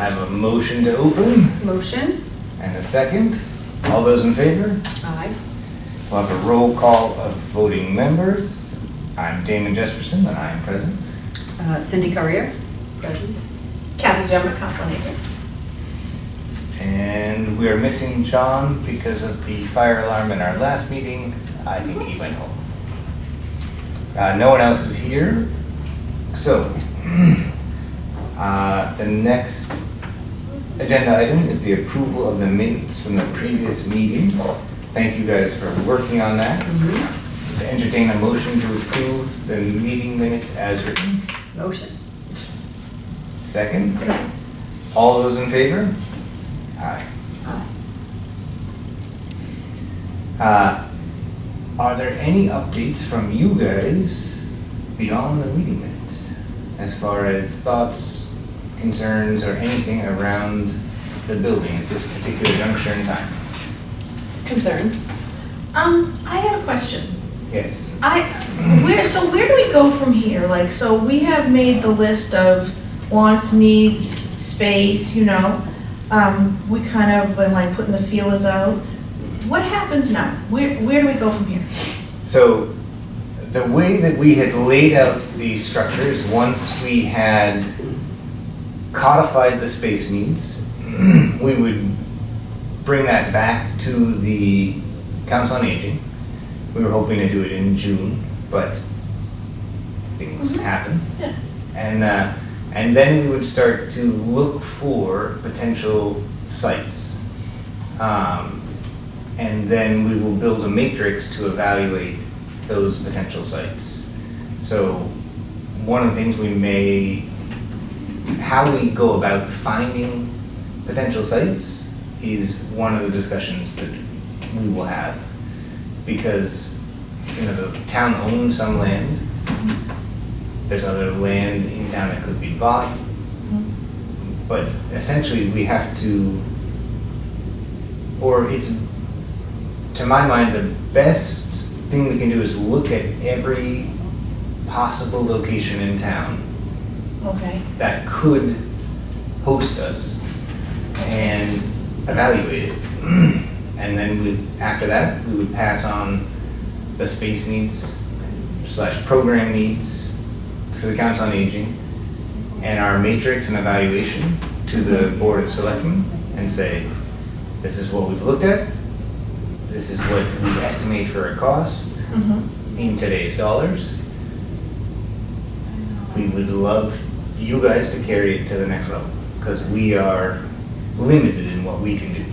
I have a motion to open Motion? and a second. All those in favor? Aye. We'll have a roll call of voting members. I'm Damon Jesperson and I am present. Cindy Courier? Present. Kathy Zerma, Council on Aging. And we are missing John because of the fire alarm in our last meeting. I think he went home. No one else is here. So, the next agenda item is the approval of the minutes from the previous meetings. Thank you guys for working on that. To entertain a motion to approve the meeting minutes as written. Motion. Second. All those in favor? Aye. Are there any updates from you guys beyond the meeting minutes? As far as thoughts, concerns, or anything around the building at this particular juncture in time? Concerns. I have a question. Yes. Where do we go from here? Like, so we have made the list of wants, needs, space, you know. We kind of been like putting the feelers out. What happens now? Where do we go from here? So the way that we had laid out these structures, once we had codified the space needs, we would bring that back to the Council on Aging. We were hoping to do it in June, but things happen. Yeah. And then we would start to look for potential sites. And then we will build a matrix to evaluate those potential sites. So one of the things how we go about finding potential sites is one of the discussions that we will have. Because, you know, the town owns some land. There's other land in town that could be bought. But essentially we have to, or it's, to my mind, the best thing we can do is look at every possible location in town Okay. that could host us and evaluate it. And then after that, we would pass on the space needs / program needs for the Council on Aging and our matrix and evaluation to the Board of Selectmen and say, this is what we've looked at. This is what we estimate for a cost in today's dollars. We would love you guys to carry it to the next level because we are limited in what we can do.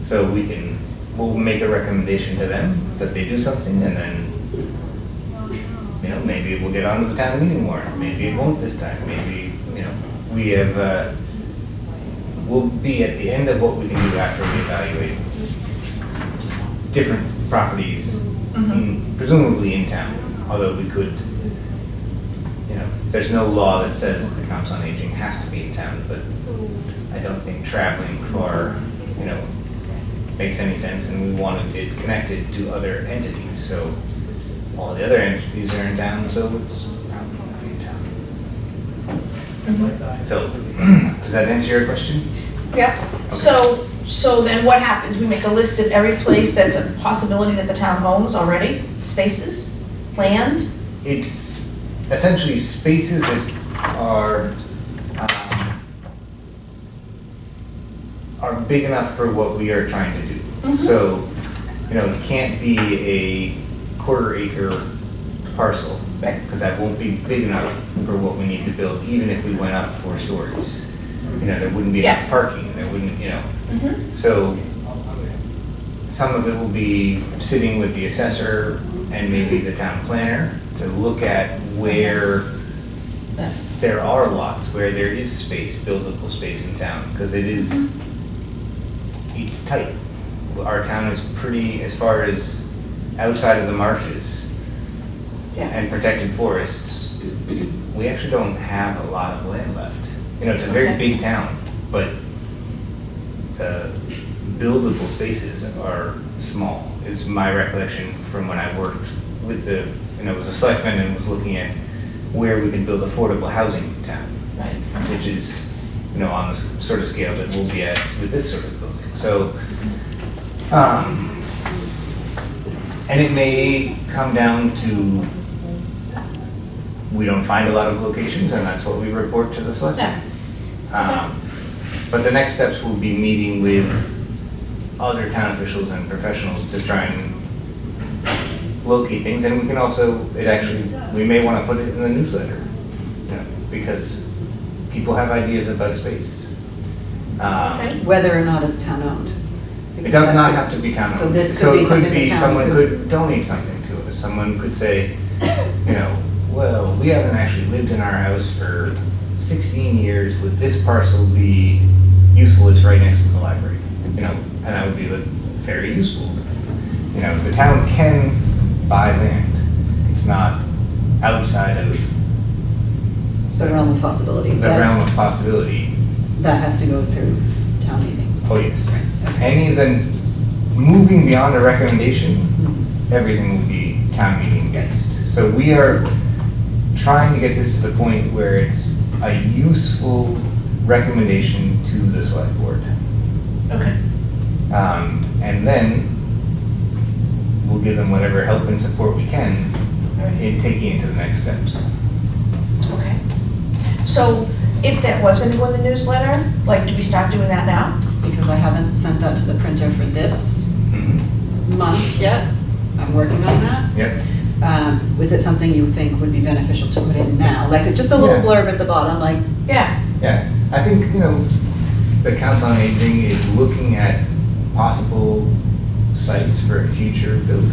So we'll make a recommendation to them that they do something and then, you know, maybe we'll get onto the town meeting warrant. Maybe it won't this time. Maybe, you know, we'll be at the end of what we can do after we evaluate different properties, presumably in town, although we could, you know, there's no law that says the Council on Aging has to be in town, but I don't think traveling far, you know, makes any sense, and we wanted it connected to other entities, so all the other entities are in town, so it's probably not in town. So, does that answer your question? Yeah. Okay. So then what happens? We make a list of every place that's a possibility that the town owns already? Spaces? Land? It's essentially spaces that are big enough for what we are trying to do. So, you know, it can't be a quarter-acre parcel, Right. because that won't be big enough for what we need to build, even if we went up 4 stories. You know, there wouldn't be enough Yeah. parking, there wouldn't, you know. So, some of it will be sitting with the assessor and maybe the town planner to look at where there are lots, where there is space, buildable space in town, because it's tight. Our town is pretty, as far as outside of the marshes Yeah. and protected forests, we actually don't have a lot of land left. You know, it's a very Okay. big town, but the buildable spaces are small, is my recollection from when I worked with was a selectman and was looking at where we can build affordable housing in town, Right. which is you know, on the sort of scale that we'll be at with this sort of book. So, and it may come down to, we don't find a lot of locations, and that's what we report to the selectmen. But the next steps will be meeting with other town officials and professionals to try and locate things, and we can also, we may want to put it in the newsletter, you know, because people have ideas about space. Okay. Whether or not it's town-owned. It does not have to be town-owned. So this could be something the town someone could- could donate something to us. Someone could say, you know, well, we haven't actually lived in our house for 16 years. Would this parcel be useful? It's right next to the library, you know, and that would be very useful. You know, the town can buy land. It's not outside of The realm of possibility. the realm of possibility. That has to go through town meeting. Oh, yes. Okay. Any of them moving beyond a recommendation, Mhm. everything will be town meeting based. So we are trying to get this to the point where it's a useful recommendation to the select board. Okay. And then we'll give them whatever help and support we can in taking it to the next steps. Okay. So if that was gonna go in the newsletter, like, do we start doing that now? Because I haven't sent that to the printer for this Mhm. month yet. I'm working on that. Yep. Was it something you think would be beneficial to put in now? Like just a little Yeah. blurb at the bottom, like, Yeah. Yeah, I think, you know, the Council on Aging is looking at possible sites for a future building.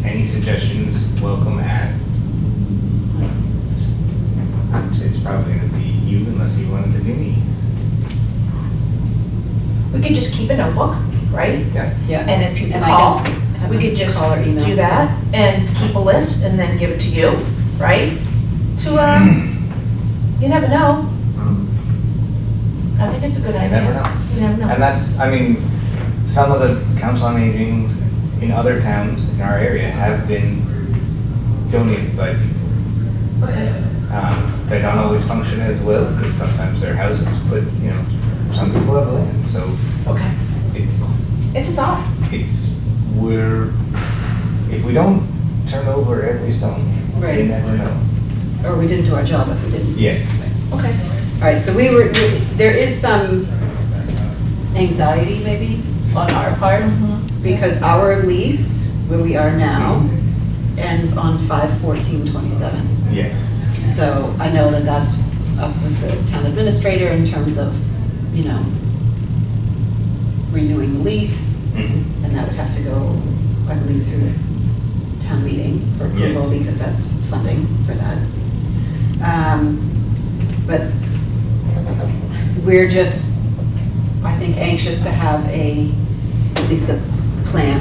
Any suggestions, welcome at, I would say it's probably gonna be you unless you want it to be me. We could just keep a notebook, right? Yeah, yeah. And as people And I call, can have we them could just call or email. do that and keep a list and then give it to you, right? To, you never know. I think it's a good you idea. never know. You never know. And that's, I mean, some of the Council on Agings in other towns in our area have been donated by people. Okay. They don't always function as well, because sometimes they're houses, but, you know, some people have land, so Okay. it's, It's a thought. if we don't turn over every stone, you Right. never know. Or we didn't do our job if we didn't. Yes. Okay. All right, so there is some anxiety maybe on our part, because our lease, where we are now, ends on 5/14/27. Yes. So I know that that's up with the town administrator in terms of, you know, renewing the lease, Mhm. and that would have to go, I believe, through town meeting for approval, Yes. because that's funding for that. But we're just, I think, anxious to have at least a plan,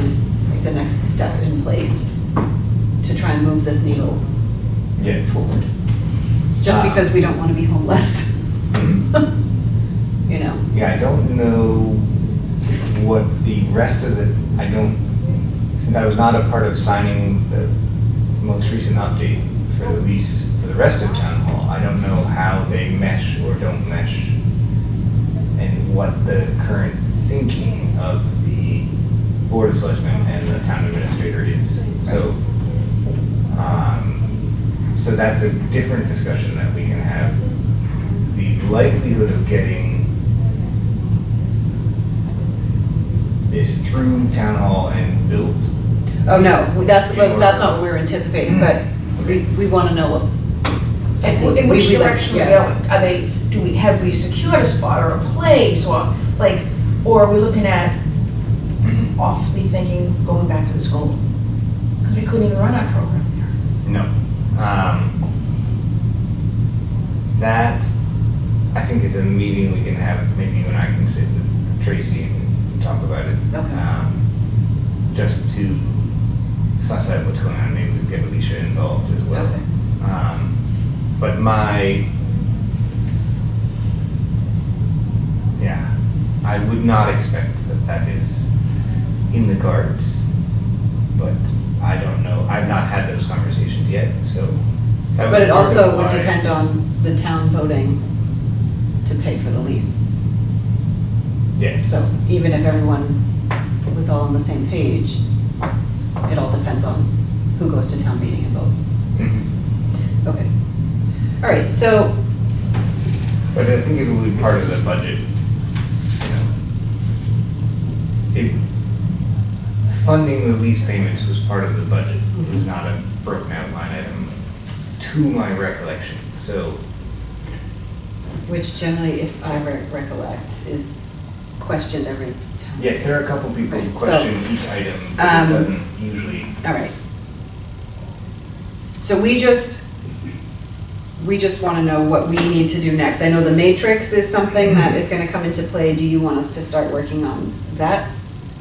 like the next step in place to try and move this needle Yes. forward. Just because we don't want to be homeless, Mhm. you know? Yeah, I don't know what the rest of since I was not a part of signing the most recent update for the lease for the rest of Town Hall, I don't know how they mesh or don't mesh, and what the current thinking of the Board of Selectmen and the town administrator is. So that's a different discussion that we can have. The likelihood of getting this through Town Hall and built. Oh, no, that's not what we're anticipating, but we want to know what. I think In which we'd like- direction we're yeah. going? Have we secured a spot or a place, or or are we looking at awfully thinking going back to the school? Because we couldn't even run our program there. No. That, I think, is a meeting we can have, maybe you and I can sit with Tracy and talk about it. Okay. Just to suss out what's going on, maybe we get Alicia involved as well. Okay. But I would not expect that is in the cards, but I don't know. I've not had those conversations yet, so. that was But it part of also would why- depend on the town voting to pay for the lease. Yes. So even if everyone was all on the same page, it all depends on who goes to town meeting and votes. Mhm. Okay. All right, so, But I think it would be part of the budget, you know. Funding the lease payments was part of the budget. It was not a broken out line item, to my recollection, so. which generally, if I recollect, is questioned every time. Yes, there are a couple people who Right, so, question each item, but it doesn't usually. All right. So we just want to know what we need to do next. I know the matrix is something that is going to come into play. Do you want us to start working on that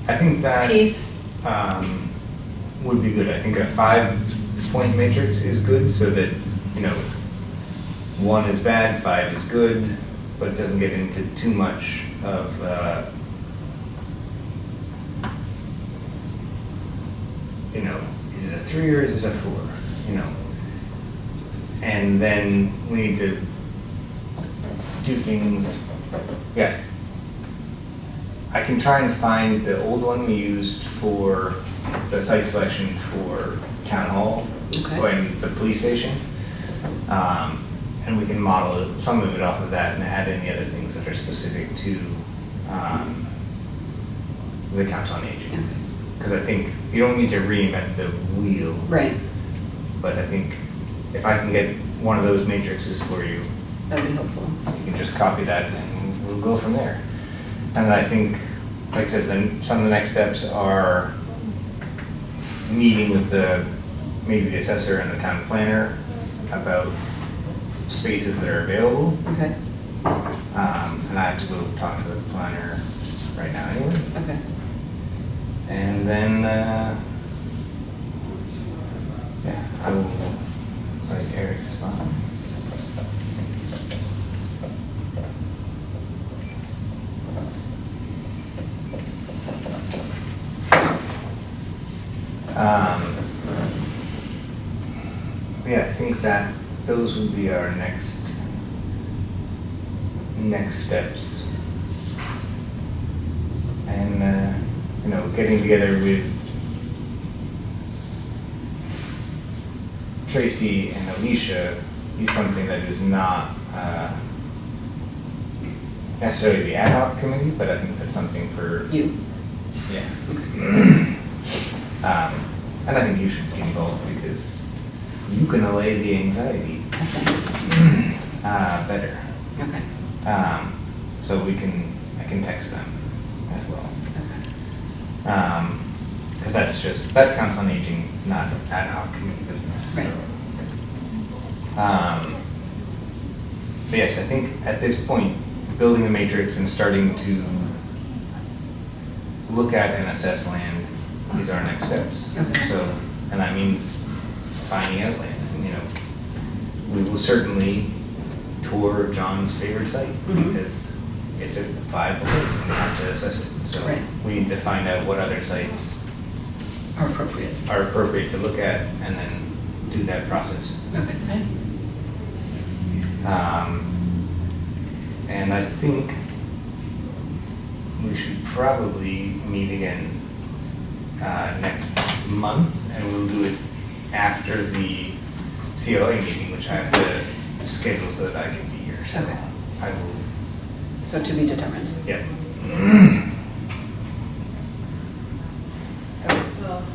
I think that piece? would be good. I think a 5-point matrix is good so that, you know, 1 is bad, 5 is good, but it doesn't get into too much of, you know, is it a 3 or is it a 4, you know? And then we need to do things, yes. I can try and find the old one we used for the site selection for town hall Okay. and the police station. And we can model some of it off of that and add any other things that are specific to the Council on Aging. Okay. Because I think you don't need to reinvent the wheel, Right, but I think if I can get one of those matrices for you, that would be helpful. you can just copy that and we'll go from there. And I think, like I said, then some of the next steps are meeting with maybe the assessor and the town planner about spaces that are available. Okay, And I have to go talk to the planner right now anyway. okay. And then, yeah, I will, like Eric's spot. Yeah, I think that those would be our next steps. And, you know, getting together with Tracy and Alicia is something that is not necessarily the ad hoc committee, but I think that's something for, You, yeah. And I think you should be involved because you can allay the anxiety okay, better. okay, So I can text them as well. okay. Because that's Council on Aging, not ad hoc committee business. Right. So. But yes, I think at this point, building the matrix and starting to look at and assess land is our next steps. Okay. So, and that means finding out land, and, you know, we will certainly tour John's favorite site Mhm. because it's a viable site and we have to assess it. So Right. we need to find out what other sites Are appropriate. are appropriate to look at and then do that process. Okay. And I think we should probably meet again next month, and we'll do it after the COA meeting, which I have to schedule so that I can be here. So Okay. I will, So to be determined. yeah.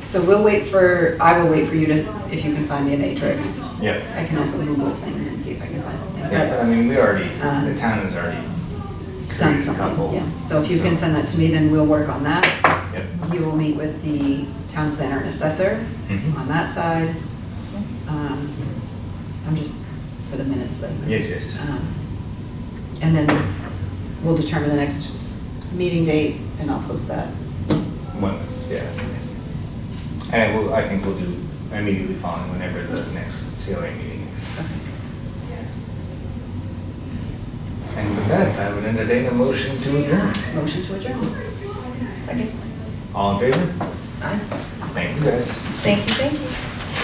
So I will wait for you to, if you can find me a matrix. Yep. I can also Google things and see if I can find something. Yeah, but I mean, the Uh, town has already Done created a couple. something, yeah. So if you can send that to me, then we'll work on that. Yep. You will meet with the town planner and assessor Mhm. on that side. I'm just, for the minutes then. Yes, yes. And then we'll determine the next meeting date and I'll post that. Once, yeah. And I think we'll do immediately following whenever the next COA meeting is. And with that, I would entertain a motion to adjourn. Motion to adjourn. Second. All in favor? Aye. Thank you, guys. Thank you, thank you.